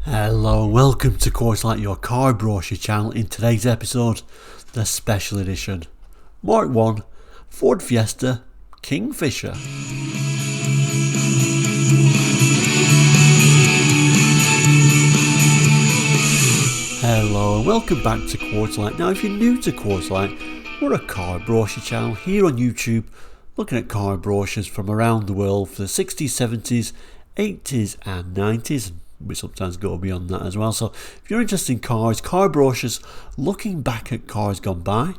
Hello and welcome to Quarterlight, your car brochure channel. In today's episode, the special edition Mark 1 Ford Fiesta Kingfisher. Hello and welcome back to Quarterlight. Now if you're new to Quarterlight, we're a car brochure channel here on YouTube looking at car brochures from around the world for the 60s, 70s, 80s and 90s. We sometimes go beyond that as well. So if you're interested in cars, car brochures, looking back at cars gone by.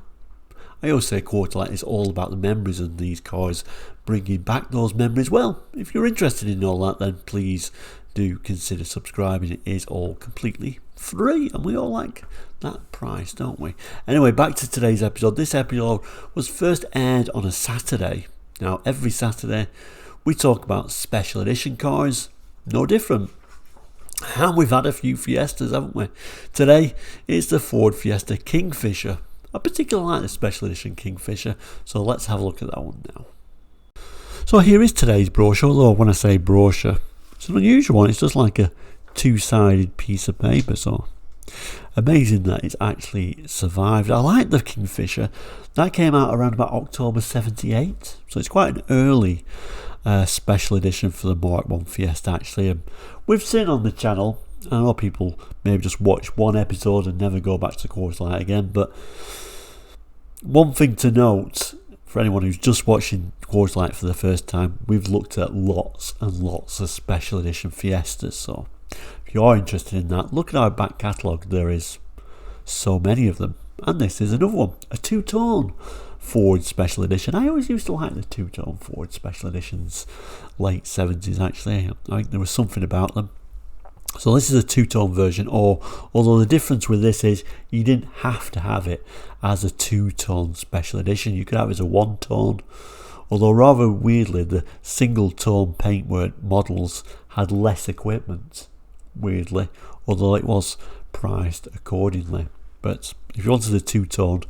I always say Quarterlight is all about the memories of these cars, bringing back those memories. Well, if you're interested in all that, then please do consider subscribing. It is all completely free and we all like that price, don't we? Anyway, back to today's episode. This episode was first aired on a Saturday. Now every Saturday we talk about special edition cars, no different. And we've had a few Fiestas, haven't we? Today it's the Ford Fiesta Kingfisher. I particularly like the special edition Kingfisher, so let's have a look at that one now. So here is today's brochure, although when I say brochure, it's an unusual one. It's just like a two-sided piece of paper, so amazing that it's actually survived. I like the Kingfisher. That came out around about October 78, so it's quite an early special edition for the Mark 1 Fiesta actually. And we've seen on the channel, I know people maybe just watch one episode and never go back to Quarterlight again, but one thing to note for anyone who's just watching Quarterlight for the first time, we've looked at lots and lots of special edition Fiestas, so if you are interested in that, look at our back catalogue. There is so many of them, and this is another one, a two-tone Ford special edition. I always used to like the two-tone Ford special editions, late 70s actually. I think there was something about them. So this is a two-tone version, although the difference with this is you didn't have to have it as a two-tone special edition. You could have it as a one-tone, although rather weirdly the single-tone paintwork models had less equipment, weirdly, although it was priced accordingly. But if you wanted a two-tone,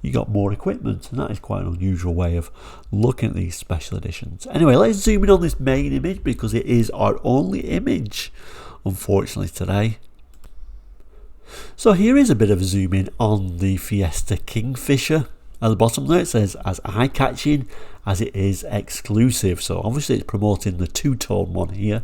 you got more equipment, and that is quite an unusual way of looking at these special editions. Anyway, let's zoom in on this main image because it is our only image, unfortunately, today. So here is a bit of a zoom in on the Fiesta Kingfisher. At the bottom there it says as eye-catching as it is exclusive. So obviously it's promoting the two-tone one here.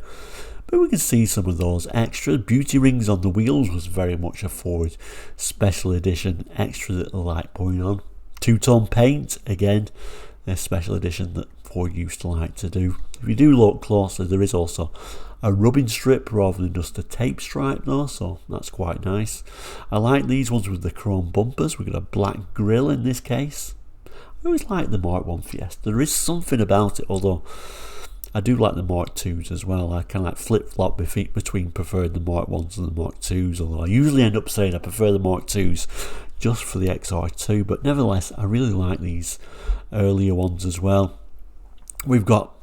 But we can see some of those extras. Beauty rings on the wheels was very much a Ford special edition extra that they like putting on. Two-tone paint, again, a special edition that Ford used to like to do. If you do look closely, there is also a rubbing strip rather than just a tape stripe though, so that's quite nice. I like these ones with the chrome bumpers. We've got a black grille in this case. I always like the Mark 1 Fiesta. There is something about it, although I do like the Mark 2s as well. I kind of like flip-flop between preferring the Mark 1s and the Mark 2s, although I usually end up saying I prefer the Mark 2s just for the XR2, but nevertheless I really like these earlier ones as well. We've got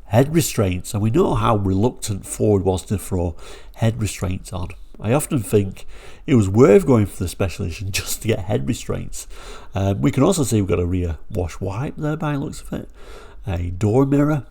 head restraints, and we know how reluctant Ford was to throw head restraints on. I often think it was worth going for the special edition just to get head restraints. We can also see we've got a rear wash wipe there by the looks of it, a door mirror,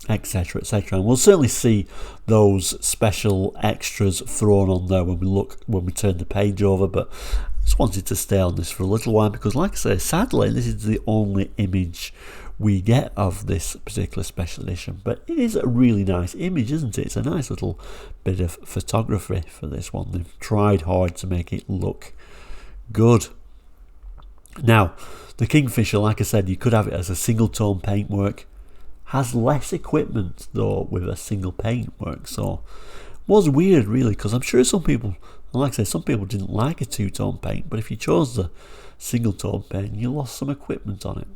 etc, etc, and we'll certainly see those special extras thrown on there when we turn the page over. But I just wanted to stay on this for a little while because, like I say, sadly this is the only image we get of this particular special edition, but it is a really nice image, isn't it? It's a nice little bit of photography for this one. They've tried hard to make it look good. Now the Kingfisher, like I said, you could have it as a single tone paintwork. Has less equipment though with a single paintwork, so it was weird really, because I'm sure some people, like I say, some people didn't like a two-tone paint, but if you chose the single tone paint you lost some equipment on it.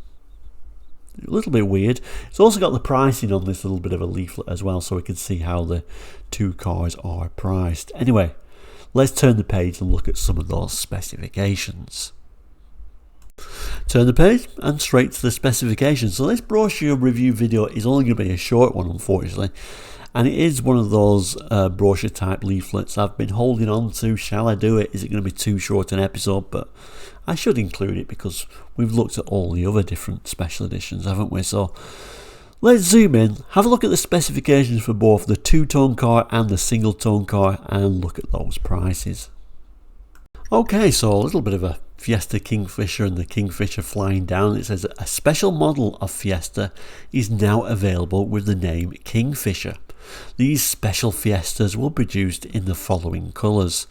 A little bit weird. It's also got the pricing on this little bit of a leaflet as well, so we can see how the two cars are priced. Anyway, let's turn the page and look at some of those specifications. Turn the page and straight to the specifications. So this brochure review video is only going to be a short one, unfortunately, and it is one of those brochure type leaflets I've been holding on to. Shall I do it? Is it going to be too short an episode? But I should include it because we've looked at all the other different special editions, haven't we? So Let's zoom in, have a look at the specifications for both the two-tone car and the single-tone car and look at those prices. Okay, so a little bit of a Fiesta Kingfisher and the Kingfisher flying down. It says a special model of Fiesta is now available with the name Kingfisher. These special Fiestas will be produced in the following colours.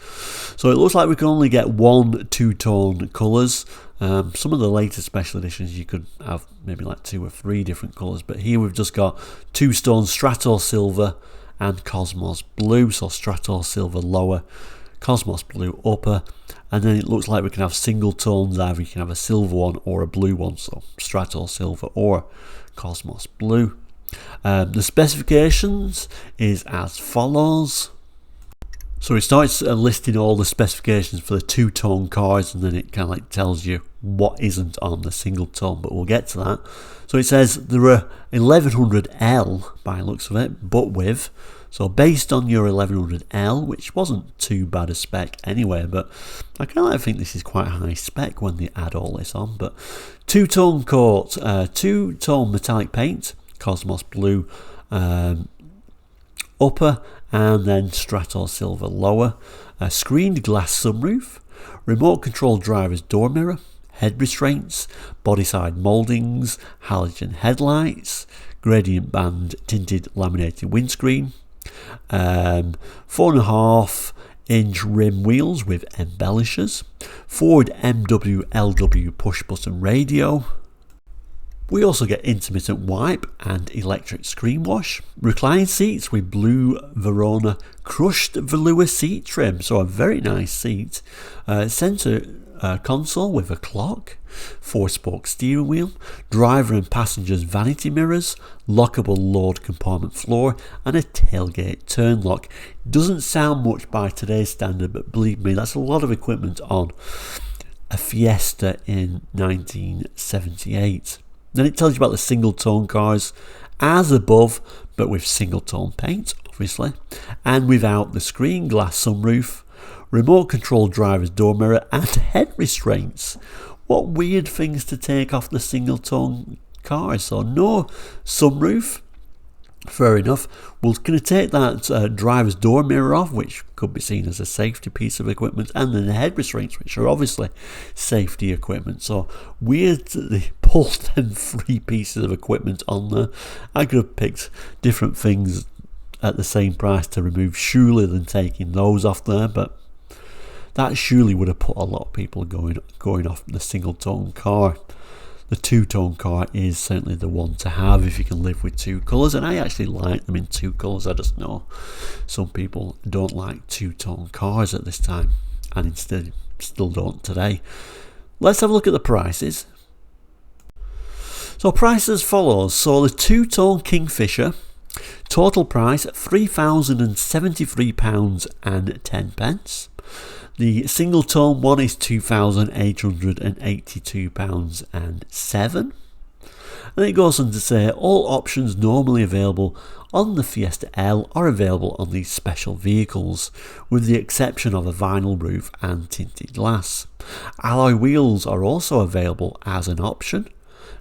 So it looks like we can only get one two-tone colours. Some of the later special editions you could have maybe like 2 or 3 different colours, but here we've just got two-tone Strator Silver and Cosmos Blue. So Strator Silver lower, Cosmos Blue upper, and then it looks like we can have single tones. Either you can have a silver one or a blue one, so Strator Silver or Cosmos Blue. The specifications is as follows. So it starts listing all the specifications for the two-tone cars, and then it kind of like tells you what isn't on the single tone, but we'll get to that. So it says there are 1100L by the looks of it, but with, so based on your 1100L, which wasn't too bad a spec anyway, but I kind of think this is quite high spec when they add all this on. But two-tone coat, two-tone metallic paint, Cosmos Blue upper, and then Strator Silver lower, a screened glass sunroof, remote control driver's door mirror, head restraints, body side mouldings, halogen headlights, gradient band tinted laminated windscreen, 4.5-inch rim wheels with embellishers, Ford MW/LW push button radio. We also get intermittent wipe and electric screen wash, recline seats with blue Verona crushed velour seat trim, so a very nice seat, centre console with a clock, 4-spoke steering wheel, driver and passenger's vanity mirrors, lockable load compartment floor, and a tailgate turn lock. Doesn't sound much by today's standard, but believe me, that's a lot of equipment on a Fiesta in 1978. Then it tells you about the single-tone cars as above, but with single-tone paint, obviously, and without the screen glass sunroof, remote control driver's door mirror, and head restraints. What weird things to take off the single-tone cars. So no sunroof, fair enough. We're going to take that driver's door mirror off, which could be seen as a safety piece of equipment, and then the head restraints, which are obviously safety equipment. So weird that they pulled them 3 pieces of equipment on there. I could have picked different things at the same price to remove surely than taking those off there, but that surely would have put a lot of people going off the single tone car. The two-tone car is certainly the one to have if you can live with 2 colours, and I actually like them in 2 colours. I just know some people don't like two-tone cars at this time, and instead still don't today. Let's have a look at the prices. So price as follows. So the two-tone Kingfisher, total price £3,073.10. The single tone one is £2,882.07. And it goes on to say all options normally available on the Fiesta L are available on these special vehicles, with the exception of a vinyl roof and tinted glass. Alloy wheels are also available as an option,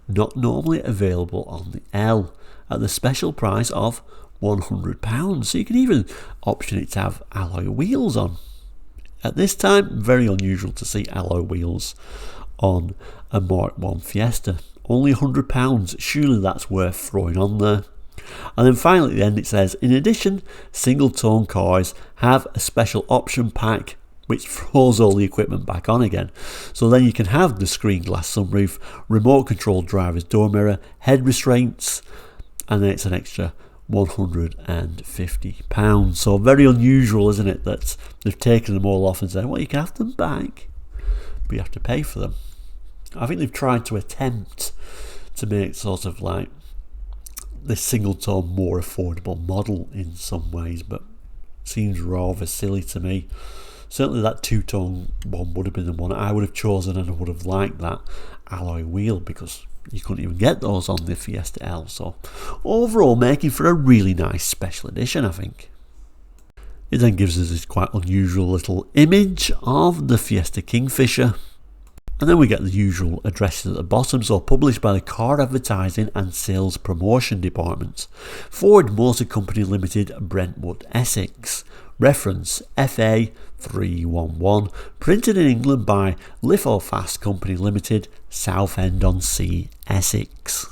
not normally available on the L, at the special price of £100. So you can even option it to have alloy wheels on. At this time, very unusual to see alloy wheels on a Mark 1 Fiesta. Only £100, surely that's worth throwing on there. And then finally at the end it says, in addition, single tone cars have a special option pack which throws all the equipment back on again. So then you can have the screen glass sunroof, remote control driver's door mirror, head restraints, and then it's an extra £150. So very unusual, isn't it, that they've taken them all off and said, well, you can have them back, but you have to pay for them. I think they've tried to attempt to make sort of like this single tone more affordable model in some ways, but seems rather silly to me. Certainly that two-tone one would have been the one I would have chosen, and I would have liked that alloy wheel because you couldn't even get those on the Fiesta L. So overall, making for a really nice special edition, I think. It then gives us this quite unusual little image of the Fiesta Kingfisher. And then we get the usual addresses at the bottom, so published by the Car Advertising and Sales Promotion Department. Ford Motor Company Limited, Brentwood, Essex. Reference FA311. Printed in England by Lithofast Company Limited, Southend-on-Sea, Essex.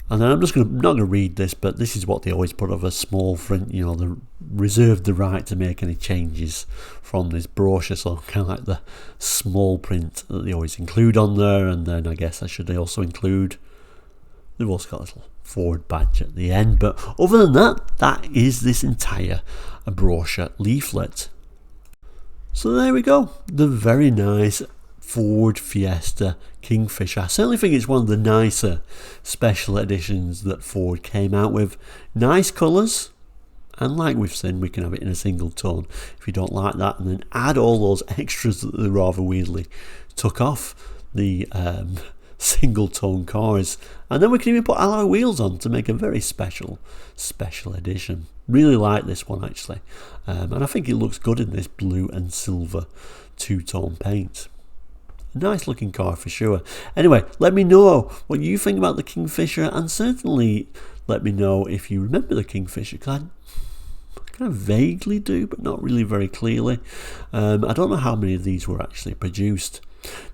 And then I'm not going to read this, but this is what they always put of a small print, you know, they reserve the right to make any changes from this brochure, so kind of like the small print that they always include on there. And then I guess I should also include, they've also got a little Ford badge at the end. But other than that, that is this entire brochure leaflet. So there we go, the very nice Ford Fiesta Kingfisher. I certainly think it's one of the nicer special editions that Ford came out with. Nice colours, and like we've seen, we can have it in a single tone if you don't like that, and then add all those extras that they rather weirdly took off the single tone cars, and then we can even put alloy wheels on to make a very special edition. Really like this one actually, and I think it looks good in this blue and silver two-tone paint. Nice looking car for sure. Anyway, let me know what you think about the Kingfisher, and certainly let me know if you remember the Kingfisher, because I kind of vaguely do, but not really very clearly. I don't know how many of these were actually produced.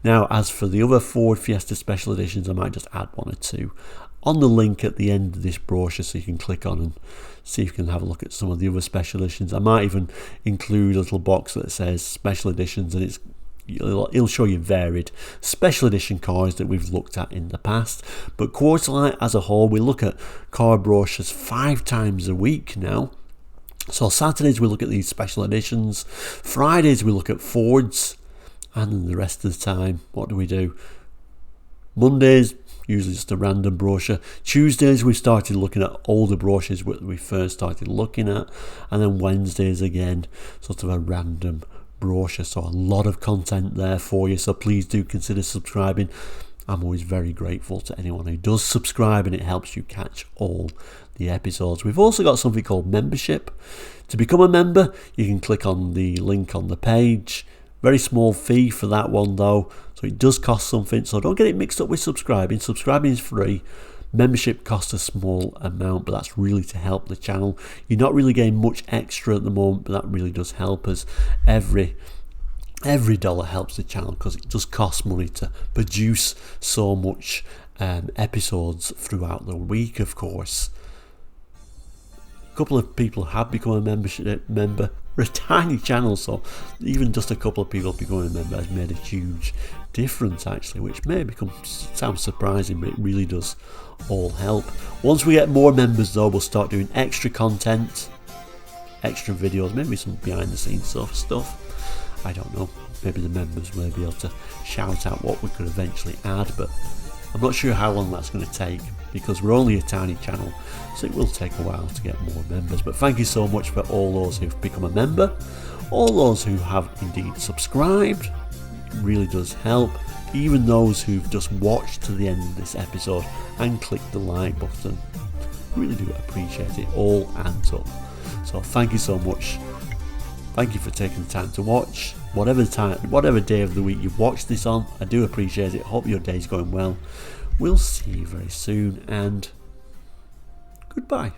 Now, as for the other Ford Fiesta special editions, I might just add one or two on the link at the end of this brochure, so you can click on and see if you can have a look at some of the other special editions. I might even include a little box that says special editions, and it'll show you varied special edition cars that we've looked at in the past. But Quarterlight as a whole, we look at car brochures 5 times a week now. So Saturdays we look at these special editions, Fridays we look at Fords, and then the rest of the time, what do? Mondays, usually just a random brochure. Tuesdays we started looking at older brochures that we first started looking at, and then Wednesdays again, sort of a random brochure. So a lot of content there for you, so please do consider subscribing. I'm always very grateful to anyone who does subscribe, and it helps you catch all the episodes. We've also got something called membership. To become a member, you can click on the link on the page. Very small fee for that one though, so it does cost something, so don't get it mixed up with subscribing. Subscribing is free. Membership costs a small amount, but that's really to help the channel. You're not really getting much extra at the moment, but that really does help us. Every dollar helps the channel, because it does cost money to produce so much episodes throughout the week, of course. A couple of people have become a member. We're a tiny channel, so even just a couple of people becoming a member has made a huge difference actually, which may sound surprising, but it really does all help. Once we get more members though, we'll start doing extra content, extra videos, maybe some behind the scenes stuff. I don't know, maybe the members may be able to shout out what we could eventually add, but I'm not sure how long that's going to take, because we're only a tiny channel, so it will take a while to get more members. But thank you so much for all those who've become a member, all those who have indeed subscribed. It really does help. Even those who've just watched to the end of this episode and clicked the like button, really do appreciate it. All adds up. So thank you so much. Thank you for taking the time to watch. Whatever day of the week you've watched this on, I do appreciate it. Hope your day's going well. We'll see you very soon, and goodbye.